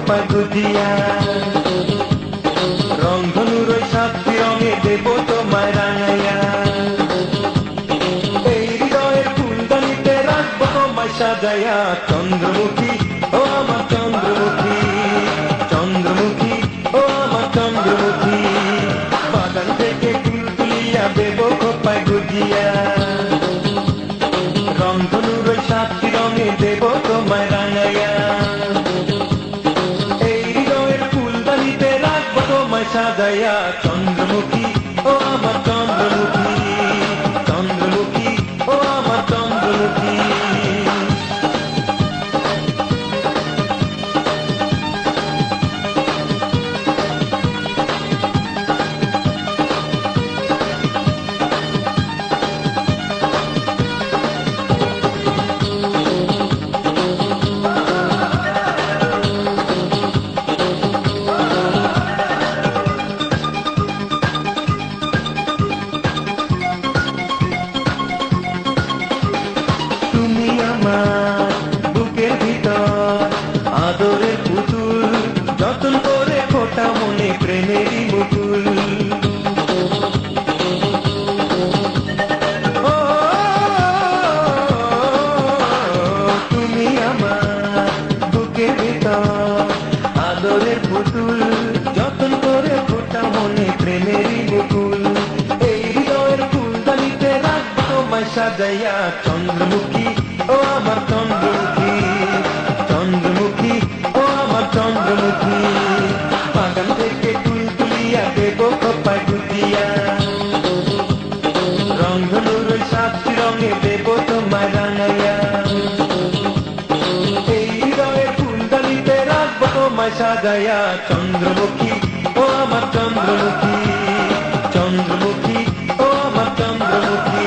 খোপায় গুজিয়া রংধনুর ওই সাতটি রঙে দেব তোমায় রাঙাইয়া এই হৃদয়ের ফুলদানিতে রাখবো তোমায় সাজাইয়া চন্দ্রমুখী ও আমার চন্দ্রমুখী চন্দ্রমুখী ও আমার চন্দ্রমুখী বাগান থেকে ফুল তুলিয়া দেব খোপায় গুজিয়া রংধনুর ওই সাতটি রঙে দেব তোমায় রাঙাইয়া এই হৃদয়ের ফুলদানিতে রাখবো তোমায় সাজাইয়া চন্দ্রমুখী ও আমার চন্দ্রমুখী চন্দ্রমুখী ও আমার চন্দ্রমুখী বুকের ভিতর আদরের পুতুল যতন করে ফোটা মনে প্রেমেরই মুকুল তুমি আমার বুকের ভিতর আদরের পুতুল যতন করে ফোটা মনে প্রেমেরই মুকুল এই হৃদয়ের ফুলদানিতে রাখবো তোমায় সাজাইয়া চন্দ্রমুখী ও আমার চন্দ্রমুখী চন্দ্রমুখী ও আমার চন্দ্রমুখী বাগান থেকে ফুল তুলিয়া দেব খোপায় গুজিয়া রংধনুর ওই সাতটি রঙে দেব তোমায় রাঙাইয়া এই হৃদয়ের ফুলদানিতে রাখবো তোমায় সাজাইয়া চন্দ্রমুখী ও আমার চন্দ্রমুখী চন্দ্রমুখী ও আমার চন্দ্রমুখী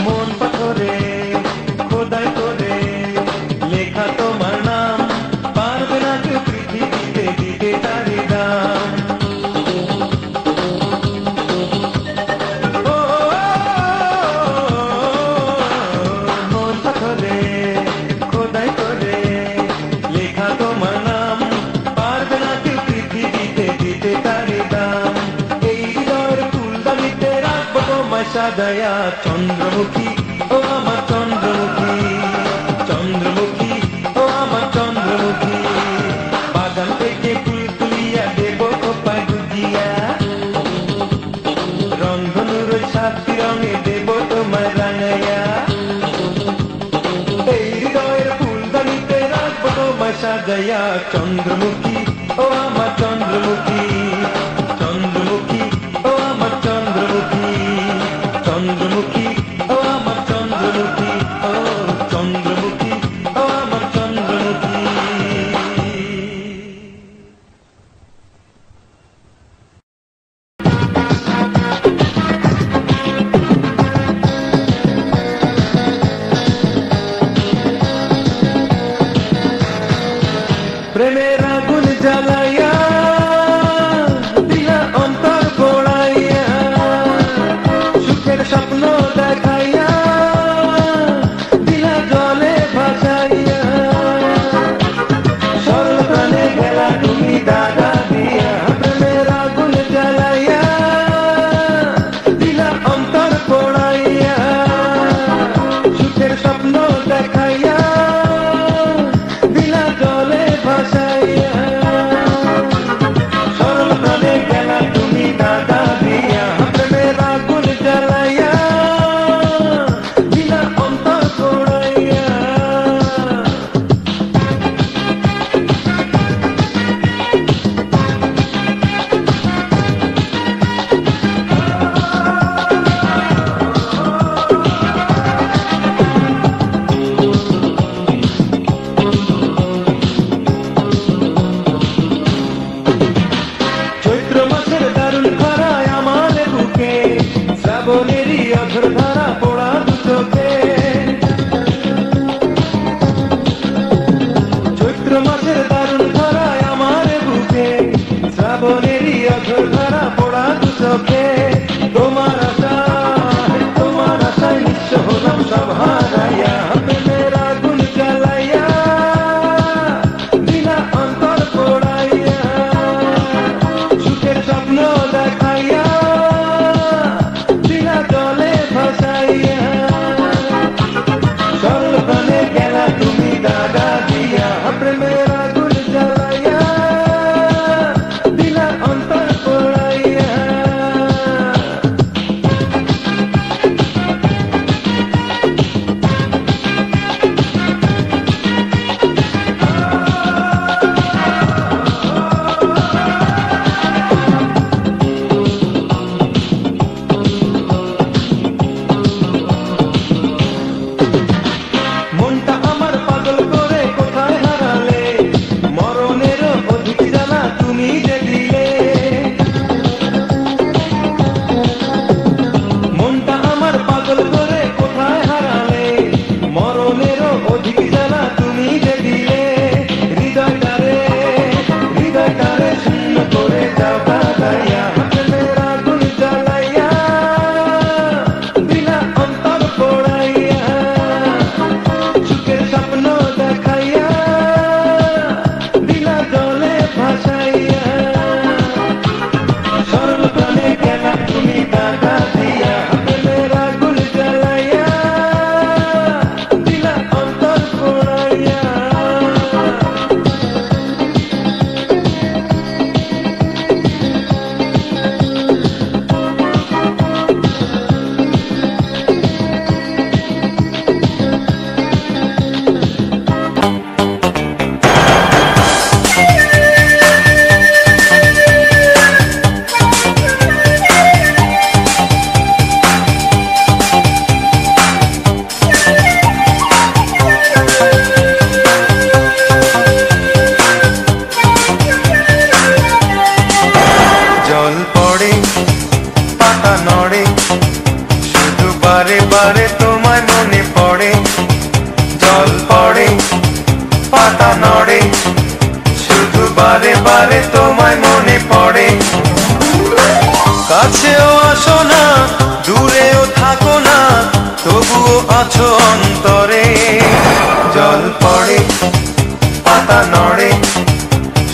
মন পাথরে খোদাই করে লেখা তোমার নাম পারবে না কেউ পৃথিবীতে দিতে তারি দাম মন পাথরে খোদাই করে লেখা তোমার নাম পারবে না কেউ পৃথিবীতে দিতে তারি দাম এই হৃদয়ের ফুলদানিতে রাখবো তোমায় সাজাইয়া চন্দ্রমুখী ও আমার চন্দ্রমুখী চন্দ্রমুখী ও আমার চন্দ্রমুখী বাগান থেকে ফুল তুলিয়া দেব খোপায় গুজিয়া রংধনুর ওই সাতটি রঙে দেব তোমায় রাঙাইয়া এই হৃদয়ের ফুলদানিতে রাখবো তোমায় সাজাইয়া চন্দ্রমুখী ও আমার চন্দ্রমুখী চন্দ্রমুখী ও আমার চন্দ্রমুখী চন্দ্রমুখী ও আমার চন্দ্রমুখী ও চন্দ্রমুখী ও আমার চন্দ্রমুখী প্রেমের আগুন কাছেও আসো না দূরেও থাকো না তবুও আছো অন্তরে জল পড়ে পাতা নড়ে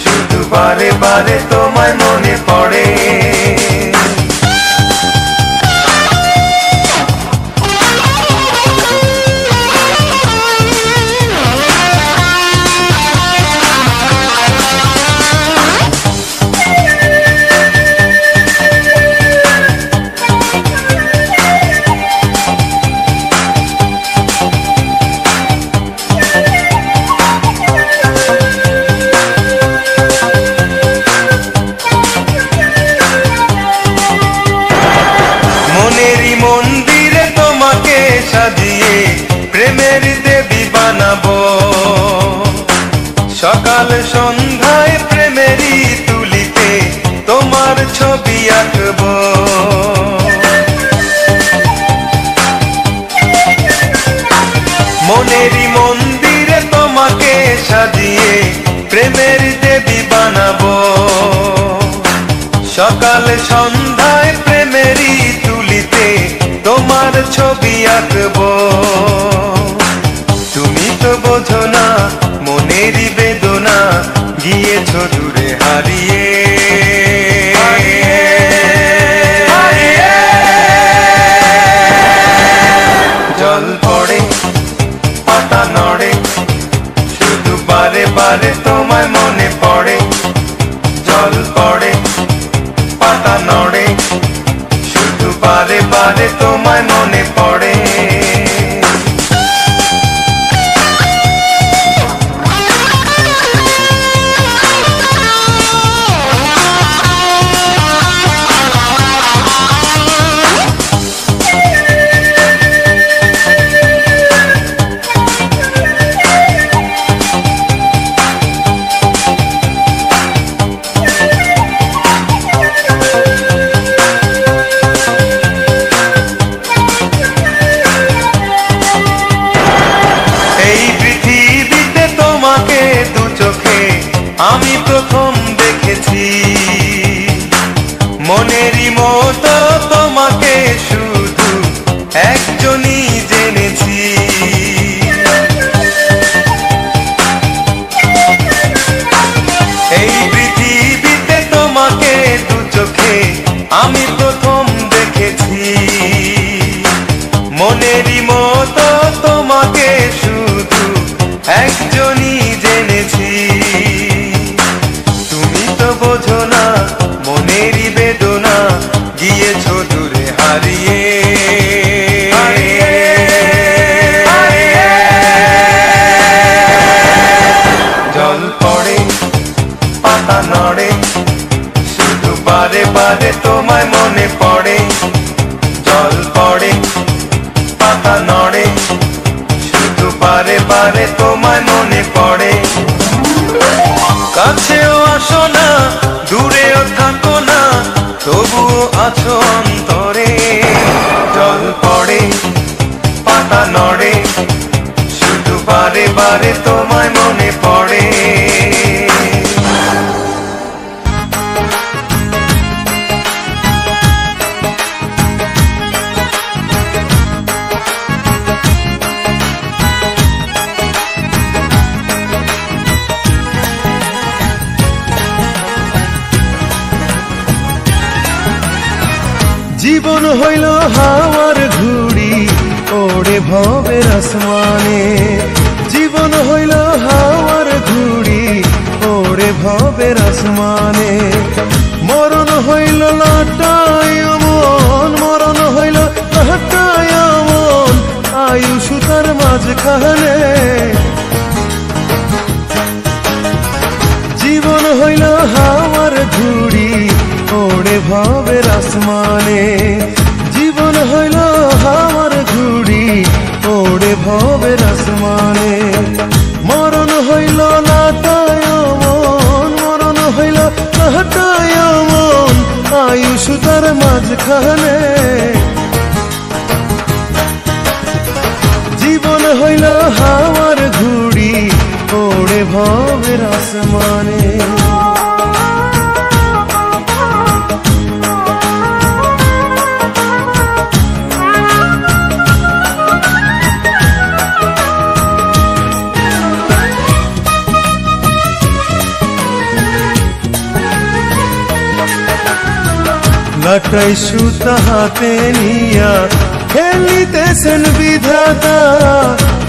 শুধু বারে বারে তোমায় মনে পড়ে মন্দিরে তোমাকে সাজিয়ে প্রেমের দেবী বানাবো সকাল সন্ধ্যায় প্রেমেরই তুলিতে তোমার ছবি আঁকবো মনেরই মন্দিরে তোমাকে সাজিয়ে প্রেমের দেবী বানাবো সকাল সন্ধ্যায় প্রেমেরই তুলিতে তোমার ছবি আঁকবো তুমি তো বোঝো না মনেরই বেদনা গিয়েছ দূরে হারিয়ে জল পড়ে পাতা নড়ে শুধু বারে বারে তোমায় মনে পড়ে জল পড়ে পাতা নড়ে শুধু বারে বারে তোমায় মনে পড়ে আমি প্রথম দেখেছি মনেরই মতো তোমাকে শুধু একজনই জেনেছি এই পৃথিবীতে তোমাকে দু চোখে আমি প্রথম দেখেছি মনেরই মতো তোমাকে শুধু একজনই জেনেছি বোঝো না মনেরই বেদনা গিয়েছ দূরে হারিয়ে জল পড়ে পাতা নড়ে শুধু বারে বারে তোমায় মনে পড়ে জল পড়ে পাতা নড়ে শুধু বারে বারে তোমায় মনে পড়ে কাছেও আসো না দূরেও থাকো না তবুও আছো অন্তরে জল পড়ে পাতা নড়ে শুধু বারে বারে তোমায় মনে পড়ে জীবন হইল হাওয়ার ঘুড়ি ওড়ে ভবের আসমানে জীবন হইল হাওয়ার ঘুড়ি ওড়ে ভবের আসমানে মরণ হইল লাটায় মন মরণ হইল লাটায় মন আয়ু সুতার মাঝখানে জীবন হইল হাওয়ার ঘুড়ি ওড়ে ভবের আসমানে জীবন হইল হাওয়ার ঘুড়ি ওড়ে ভবের আসমানে মরণ হইল লাটায় মন মরণ হইল লাটায় মন আয়ু সুতার মাঝখানে জীবন হইল হাওয়ার ঘুড়ি ওড়ে ভবের আসমানে লাটাই সুতা হাতে নিয়া খেলিতেছেন বিধাতা,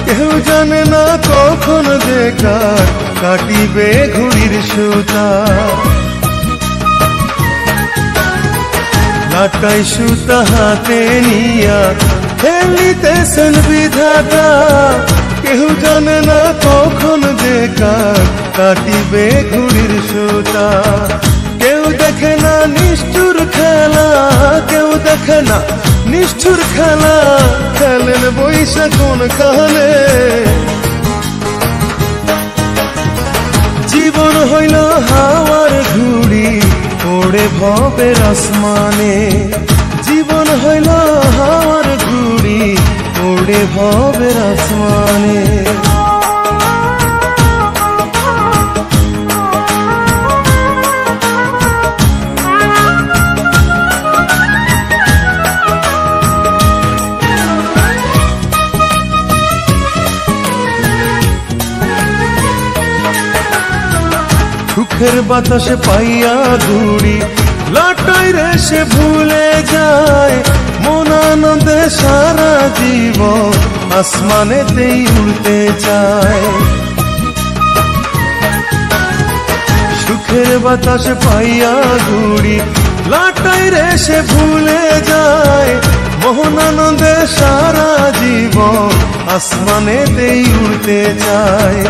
কেউ জানে না কখন যে কার কাটিবে ঘুড়ির সুতা। লাটাই সুতা হাতে নিয়া খেলিতেছেন বিধাতা, কেউ জানে না কখন যে কার কাটিবে ঘুড়ির সুতা। কেউ দেখে না নিষ্ঠুর খেলা, কেউ দেখে না নিষ্ঠুর খেলা, খেলেন বৈশা কোন কালে। জীবন হইল হাওয়ার ঘুড়ি ওড়ে ভবের আসমানে, জীবন হইল হাওয়ার ঘুড়ি ওড়ে ভবের আসমানে। সুখের বাতাসে পাইয়া ঘুড়ি লাটাই রে সে ভুলে যায়, মন আনন্দে সারা জীবন আসমানেতেই উড়তে চায়। সুখের বাতাসে পাইয়া ঘুড়ি লাটাই রে সে ভুলে যায়, মোহন আনন্দে সারা জীবন আসমানেতেই উড়তে চায়।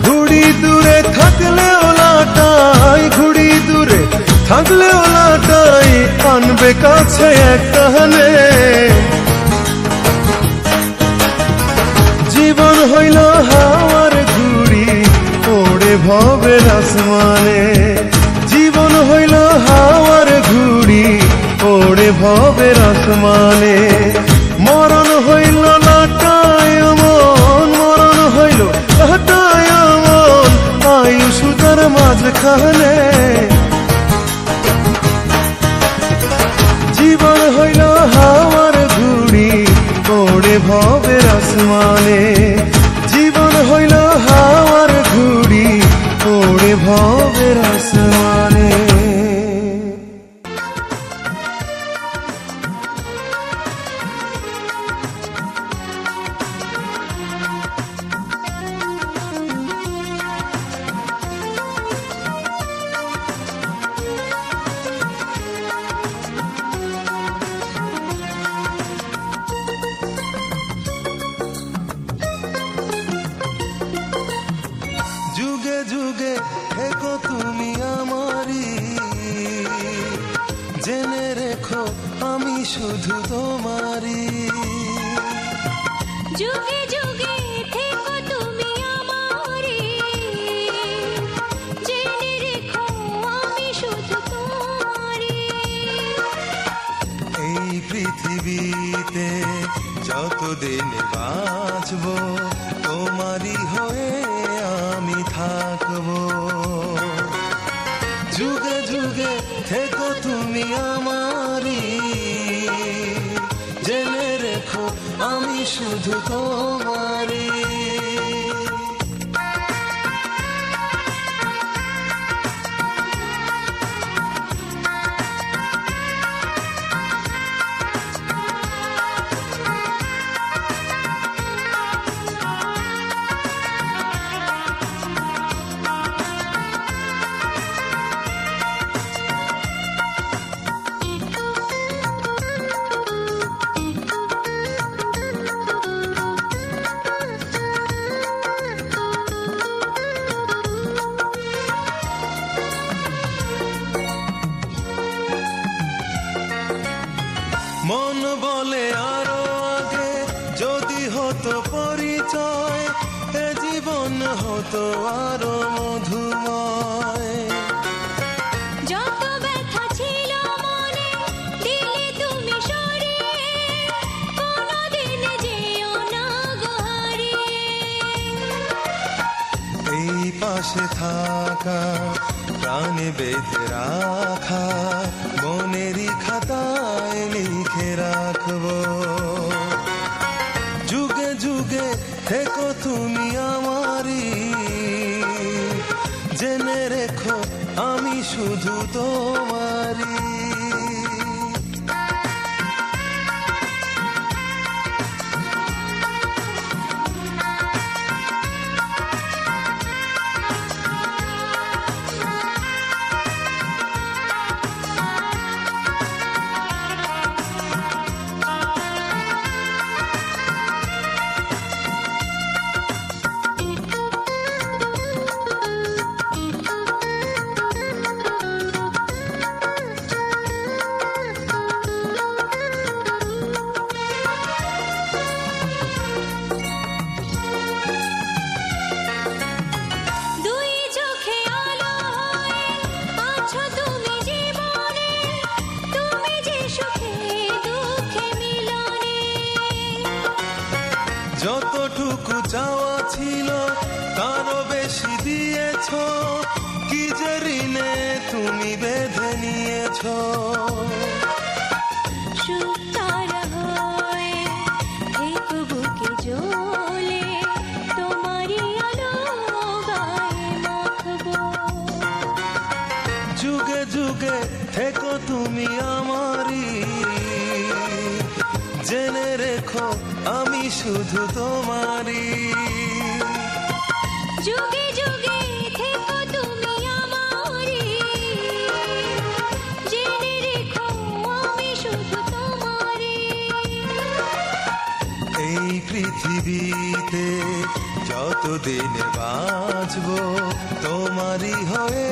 ঘুড়ি দূরে থাকলেও লাটাই, ঘুড়ি দূরে থাকলেও লাটাই আনবে কাছে এক টানে। জীবন হইল হাওয়ার ঘুড়ি ওড়ে ভবের আসমানে, জীবন হইল হাওয়ার ঘুড়ি ওড়ে ভবের আসমানে। মরণ হইল লাটাই মন, মরণ হইল লাটাই মন আয়ু সুতার মাঝখানে। জীবন হইল হাওয়ার ঘুড়ি ওড়ে ভবের আসমানে, জীবন হইল হাওয়ার ঘুড়ি ওড়ে ভবের আসমানে। যুগে যুগে থেকো তুমি আমারি, জেনে রেখো আমি শুধু তোমারি। যুগে যুগে থেকো তুমি আমারি, জেনে রেখো আমি শুধু তোমারি। এই পৃথিবীতে যতদিন বাঁচবো তোমারই হয়ে আমি থাকবো। যুগে যুগে থেকো তুমি আমারি, জেনে রেখো আমি শুধু তোমারি। মন বলে আরো আগে যদি হতো পরিচয়, এ জীবন হতো আরো মধুময়। যত ব্যথা ছিল মনে দিলে তুমি সরিয়ে, কোনদিন যেও না গো হারিয়ে। এই পাশে থাকা প্রাণে বেঁধে রাখা মনেরই খাতায় লিখে রাখবো। যুগে যুগে থেকো তুমি আমারি, জেনে রেখো আমি শুধু তোমারি। যতটুকু চাওয়া ছিল তারও বেশি দিয়েছ, কি যে ঋণে তুমি বেঁধে নিয়েছ। শুকতারা হয়ে থেকো বুকে জ্বলে, তোমারই আলো গায়ে মাখবো। যুগে যুগে থেকো তুমি আমারই, জেনে রেখো আমি শুধু তোমারই। যুগে যুগে থেকো তুমি আমারই, জেনে রেখো আমি শুধু তোমারই। এই পৃথিবীতে যতদিন বাঁচবো তোমারই হয়ে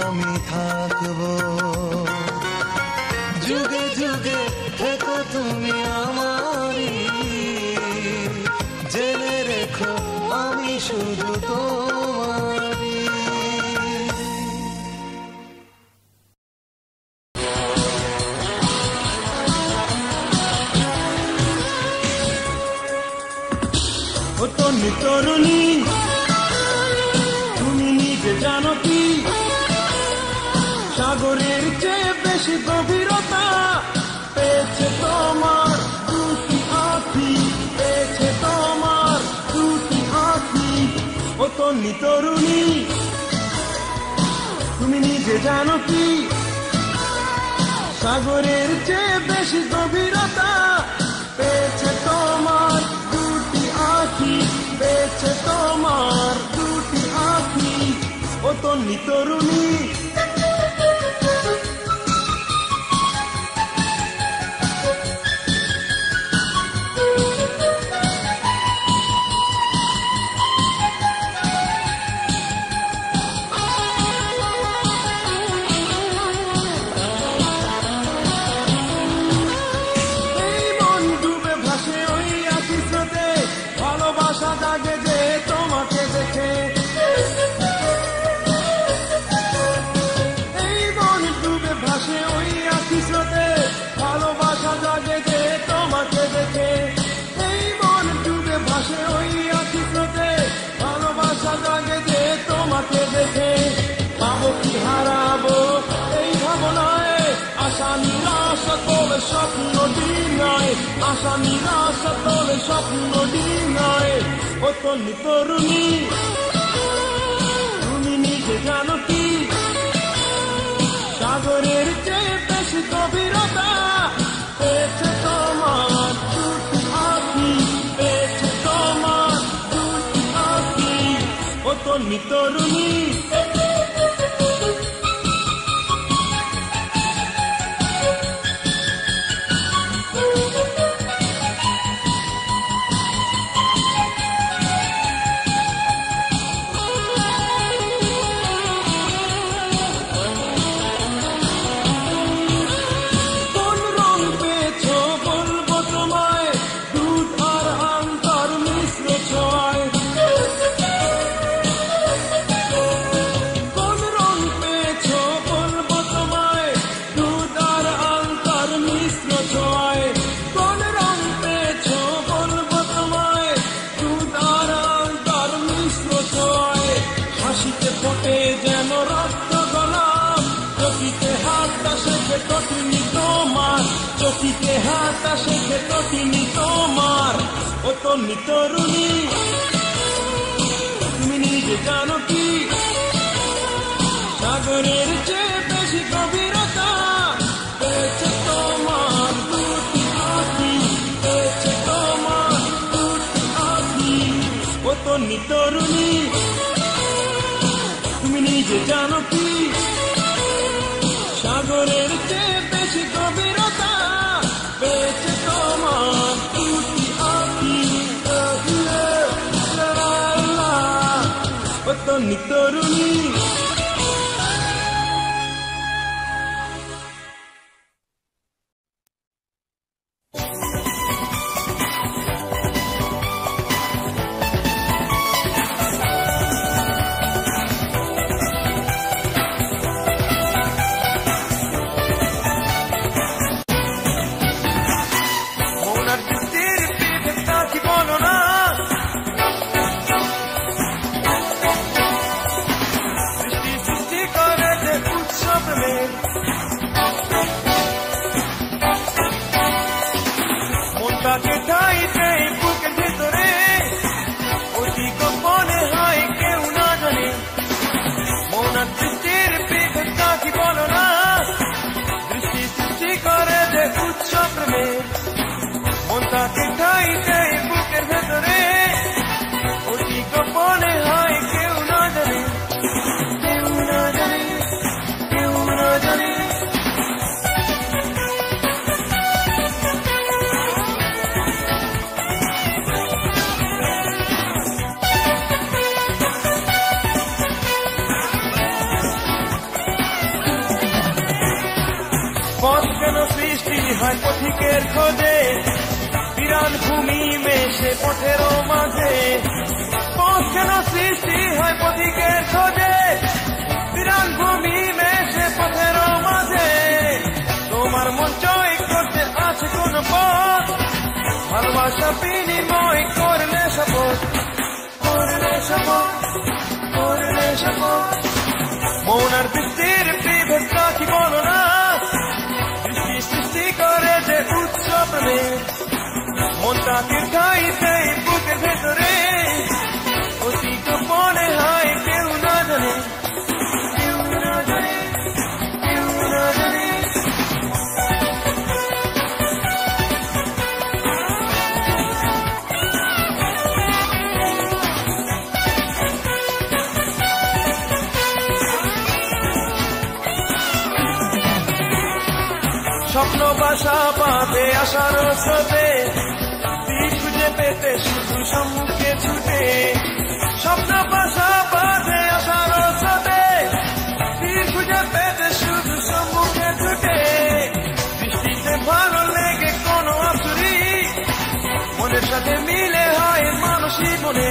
আমি থাকবো। যুগে যুগে থেকো তুমি আমারই, জেনে রেখো আমি শুধু তোমারই। ও তরুণী তরুণী, তুমি নিজে জানো কি সাগরের চেয়ে বেশি গভীরতা পেয়েছে তোমার দুটি আঁখি, পেয়েছে তোমার দুটি আঁখি। ও তরুণী তরুণী, তুমি নিজে জানো কি সাগরের চেয়ে বেশি গভীরতা পেয়েছে তোমার দুটি আঁখি, পেয়েছে তোমার দুটি আঁখি। ও তরুণী তরুণী, ভালোবাসা জাগে যে তোমাকে দেখে। এই মন ডুবে ভাসে ওই আখি স্রোতে, ভালোবাসা জাগে যে তোমাকে দেখে। এই মন ডুবে ভাসে ওই আখি স্রোতে, ভালোবাসা জাগে যে তোমাকে দেখে। পাবো কি হারাবো এই ভাবনায়, আশা নিরাশা তোলে স্বপ্ন ডিঙায়, আশা নিরাশা তোলে স্বপ্ন ডিঙায়। ও তরুণী তরুণী, তুমি নিজে জানো কি সাগরের চেয়ে বেশি গভীরতা পেয়েছে তোমার দুটি আঁখি, পেয়েছে তোমার দুটি আঁখি। ও তরুণী তরুণী, চকিতে হাত আসে তিনি তোমার। ও তরুণী তরুণী, তুমি নিজে জানো কি সাগরের চেয়ে বেশি গভীরতা পেয়েছে তোমার দুটি আঁখি, পেয়েছে তোমার দুটি আঁখি। ও তরুণী তরুণী, তুমি নিজে জানো কি সাগরের চেয়ে বেশি গভীরতা পেয়েছে তোমার দুটি আঁখি। ও তরুণী তরুণী, হয় পথিকের খোঁজে, বিরান ভূমি মেশে পথের মাঝে। পথ কেন সৃষ্টি হয় পথিকের খোঁজে, বিরান ভূমি মেশে পথের মাঝে। তোমার মন জয় করতে আছে কোন পথ, ভালোবাসা বিনিময় করলে শপথ, করলে শপথ, করলে শপথ। মন আর বৃষ্টির বিভেদটা কি বলো না, বৃষ্টি সৃষ্টি করে যে উৎসব প্রেমে। মনটাকে খাইতে বুকের ভেতরে, অতি গোপনে হয় কেউ না জানে, কেউ না জানে, কেউ না জানে। স্বপ্ন বাসা পাবে আশার স্রোতে, তীর খুঁজে পেতে শুধু সম্মুখে ছুটে। স্বপ্ন বাসা পাবে আশার স্রোতে, তীর খুঁজে পেতে শুধু সম্মুখে ছুটে। বৃষ্টিতে ভালো লেগে কোনো আছুরি, মনের সাথে মিলে হয় মানুষই মনে,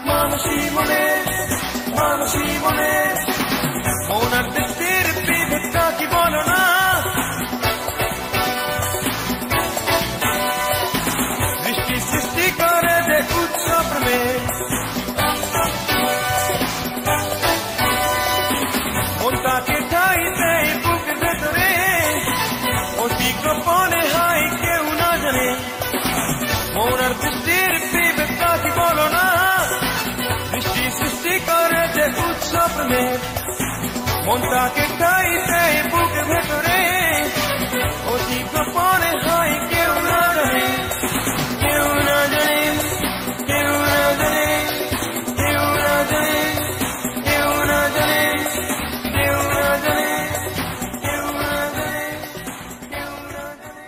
মানুষই মনে, মানুষই মনে। মন আর বৃষ্টির বিভেদটা কি বলো না, সৃষ্টি করে যে উৎসব প্রেমে। মনটাকে খাইতে বুকের ভেতরে, অতি গোপনে হয় কেউ না জানে। মন আর বৃষ্টির বিভেদটা কি বলো না, বৃষ্টি সৃষ্টি করে যে উৎসব প্রেমে। মনটাকে খাইতে বুকের ভেতরে, অতি গোপনে হয় কেউ না জানে, কেউ না জানে, কেউ না জানে, কেউ না জানে, কেউ না জানে, কেউ না জানে, কেউ না জানে, কেউ না জানে।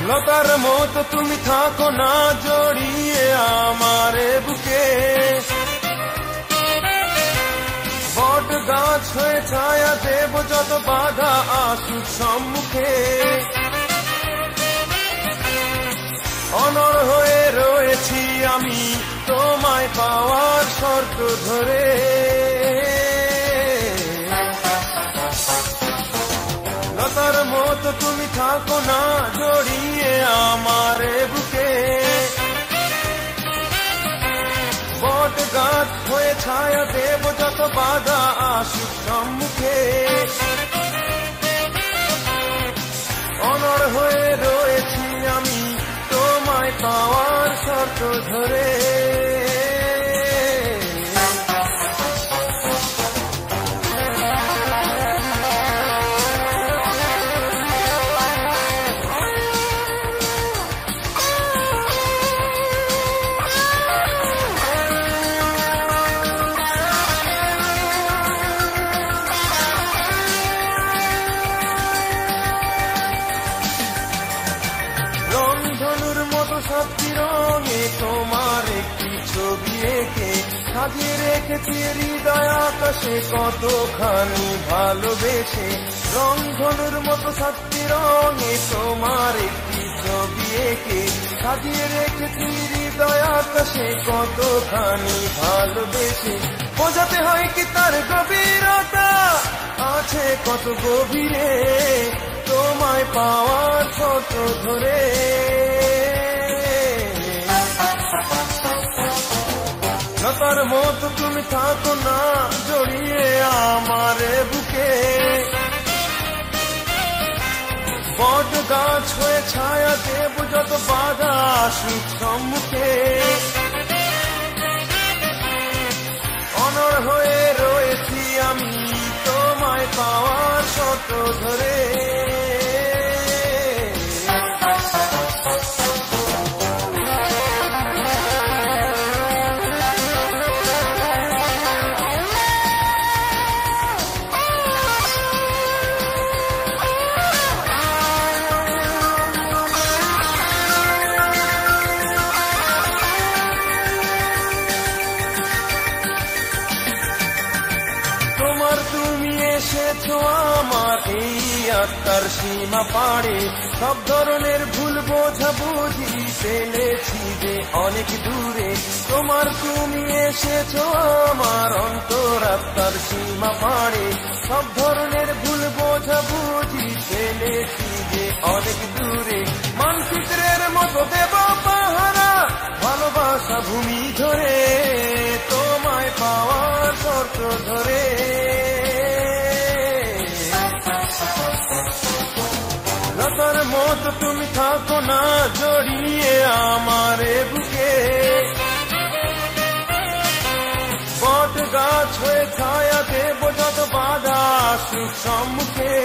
লতার মতো তুমি থাকো না জড়িয়ে আমার বুকে, বট গাছ হয়ে ছায়া দেব যত বাধা আসুক সম্মুখে। অনড় হয়ে রয়েছি আমি তোমায় পাওয়ার শর্ত ধরে। লতার মতো তুমি থাকো না জড়িয়ে আমার বুকে, বট গাছ হয়ে ছায়া দেব যত বাধা আসুক সম্মুখে। অনড় হয়ে রয়েছি আমি তোমায় পাওয়ার শর্ত ধরে। তোমার একটি ছবি এঁকে সাজিয়ে রেখেছি হৃদয় আকাশে কতখানি ভালোবেসে। রংধনুর মতো সাতটি রঙে তোমার একটি ছবি এঁকে সাজিয়ে রেখেছি হৃদয় আকাশে কতখানি ভালোবেসে। বোঝাতে হয় কি তার গভীরতা আছে কত গভীরে, তোমায় পাওয়ার শর্ত ধরে। লতার মতো তুমি থাকো না জড়িয়ে আমার বুকে, বট গাছ হয়ে ছায়া দেব যত বাধা আসুক সম্মুখে। অনড় হয়ে রয়েছি আমি তোমায় পাওয়ার শর্ত ধরে। এসেছো আমার এই আত্মার সীমা পাড়ে। সব ধরনের ভুল বোঝাবুঝি ফেলেছি যে অনেক দূরে। তুমি এসেছো আমার অন্তর আত্মার সীমা পাড়ে। সব ধরনের ভুল বোঝাবুঝি ফেলেছি যে অনেক দূরে। মানচিত্রের মতো দেব পাহারা ভালোবাসা ভূমি ধরে, তোমায় পাওয়ার শর্ত ধরে। লতার মতো তুমি থাকো না জড়িয়ে আমারে বুকে। বট গাছ হয়ে ছায়া দেব যত বাধা আসুক সম্মুখে।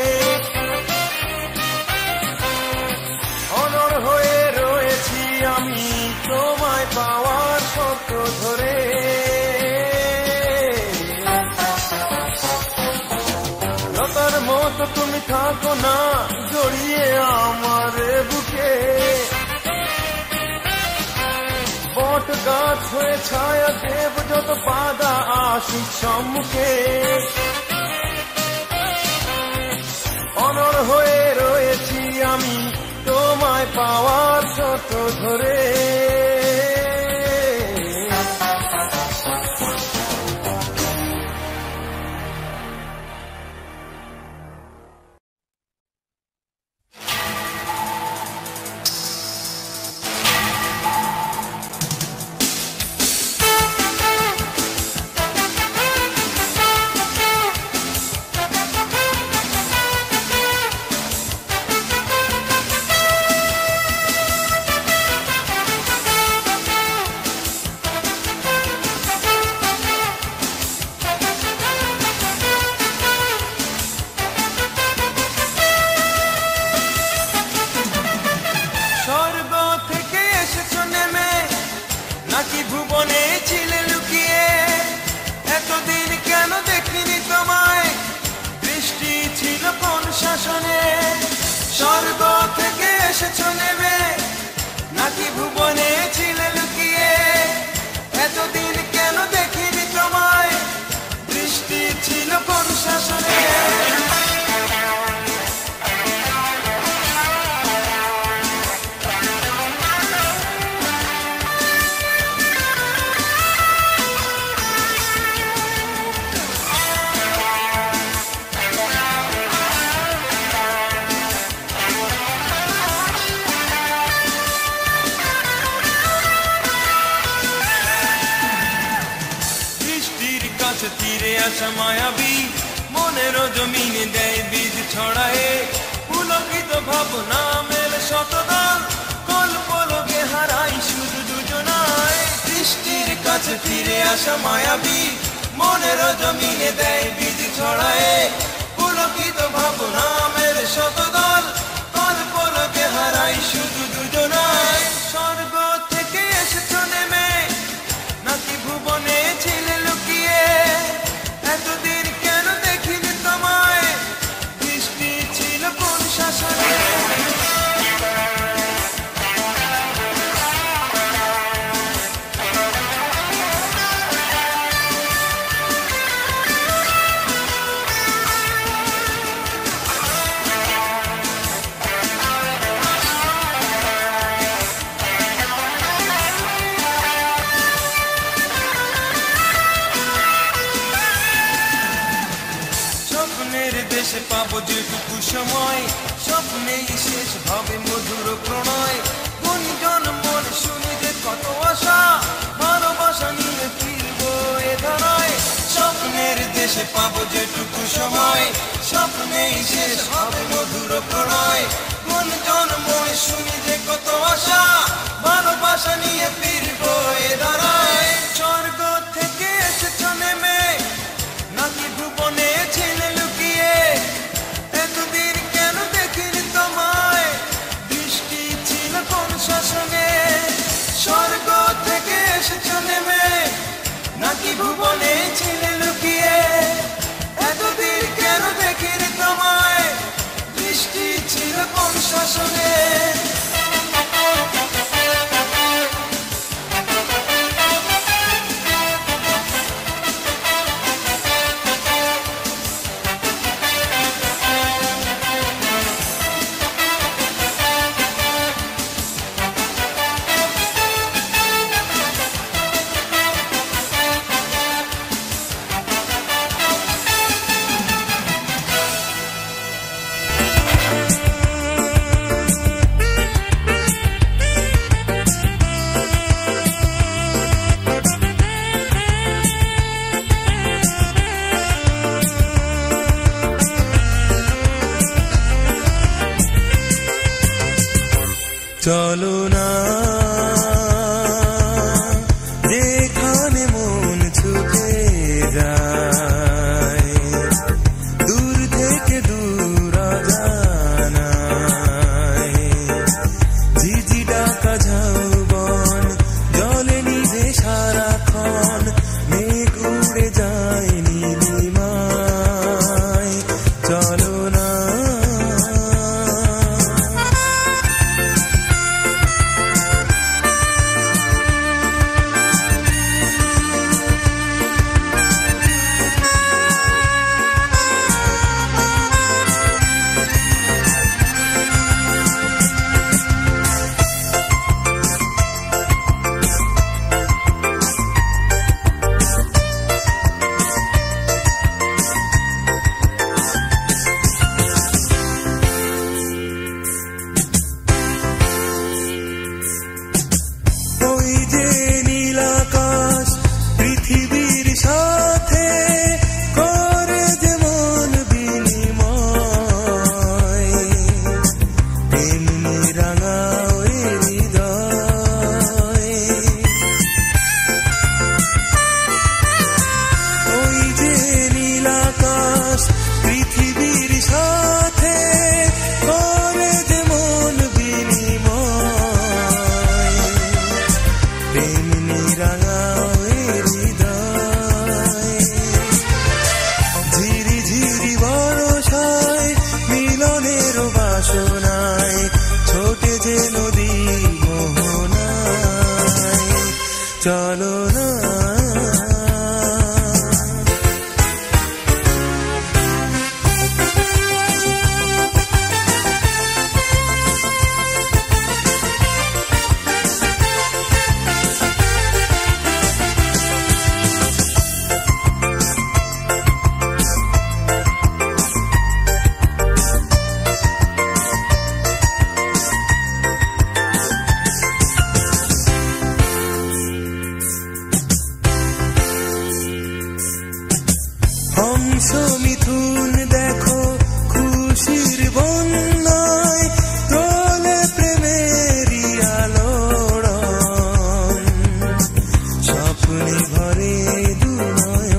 অনড় হয়ে রয়েছি আমি তোমায় পাওয়ার শর্ত ধরে। লতার মতো তুমি থাকো না জড়িয়ে আমার বুকে। বট গাছ হয়ে ছায়া দেব যত বাধা আসুক সম্মুখে। অনড় হয়ে রয়েছি আমি তোমায় পাওয়ার শর্ত ধরে। নাকি ভুবনে ছিলে লুকিয়ে, এতদিন কেন দেখিনি তোমায়, দৃষ্টি ছিল কোন শাসনে? স্বর্গ থেকে এসেছো নেমে, নাকি ভুবনে ছিলে লুকিয়ে, এতদিন কেন দেখিনি তোমায়, দৃষ্টি ছিল কোন শাসনে? তীরে আসা মায়াবী মনের জমিনে দেয় বীজ ছড়ায়, পুলকিত ভাবনা মেলে শতদল, কল্পলোকে হারাই শুধু দুজনায়। বৃষ্টির কাছে ফিরে আসা মায়াবী মনের জমিনে দেয় বীজ ছড়ায়, পুলকিত ভাবনা মেলে শতদল, কল্পলোকে হারাই শুধু দুজনায়। স্বর্গ থেকে এসেছো নেমে, নাকি ভুবনে ছিলে লুকিয়ে, এতদিন কেন দেখিনি তোমায়, দৃষ্টি ছিল কোন শাসনে? স্বপ্নের দেশে পাবো যেটুকু সময়, স্বপ্নেই শেষ ভাবে মধুর প্রণয়। গুঞ্জন মন শুনি যে কত আশা, ভালোবাসা নিয়ে ফিরবো এ ধারায়। স্বপ্নের দেশে পাবো যেটুকু সময়, স্বপ্নেই শেষ হবে মধুর প্রণয়। গুঞ্জন মন শুনি যে কত আশা, ভালোবাসা নিয়ে ফিরবো এ ধারায়। স্বর্গ থেকে এসেছো নেমে, নাকি ভুবনে ছিলে লুকিয়ে, এতদিন কেন দেখিনি তোমায়, দৃষ্টি ছিল কোন শাসনে? স্বর্গ থেকে এসেছো নেমে, নাকি ভুবনে ছিলে লুকিয়ে, এতদিন কেন দেখিনি তোমায়, দৃষ্টি ছিল কোন শাসনে? চলো না যেখানে মন ছুটে যায়, দূর থেকে দূর অজানায়, ঝিঝি ডাকা ঝাউবন জলে নিভে সারাক্ষণ, মেঘ উড়ে যায় নীলিমায়। চলো না পৃথিবীর সাথে করে যেমন বিনিময়, প্রেম নিরাঙায় হৃদয়, ঝিরি ঝিরি বর্ষায় মিলনের বাসনায়, ছোটে যে নদী মোহনায়। চলো না হংস মিথুন দেখো খুশির বন্যায়, তোলে প্রেমেরই আলোড়ন, স্বপ্নে ভরে দুনয়ন।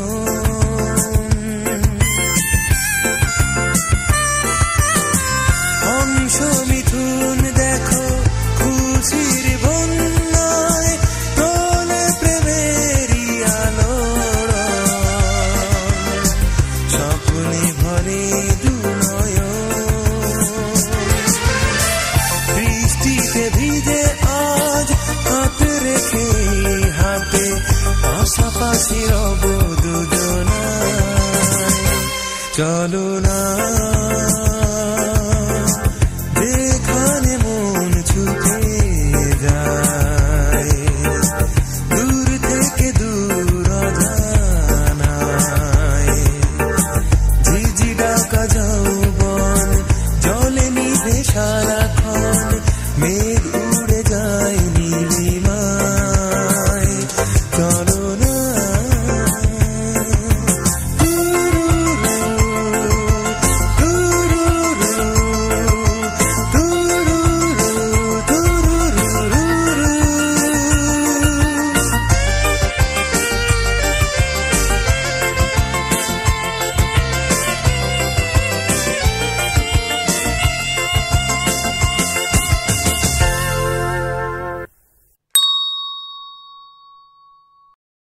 হংস মিথুন দেখো খুশির বন্যায়, তোলে প্রেমেরই আলোড়ন, স্বপ্নে ভরে দুনয়ন। বৃষ্টিতে ভিজে আজ হাত রেখে হাতে, পাশাপাশি রব দুজনায়। চলো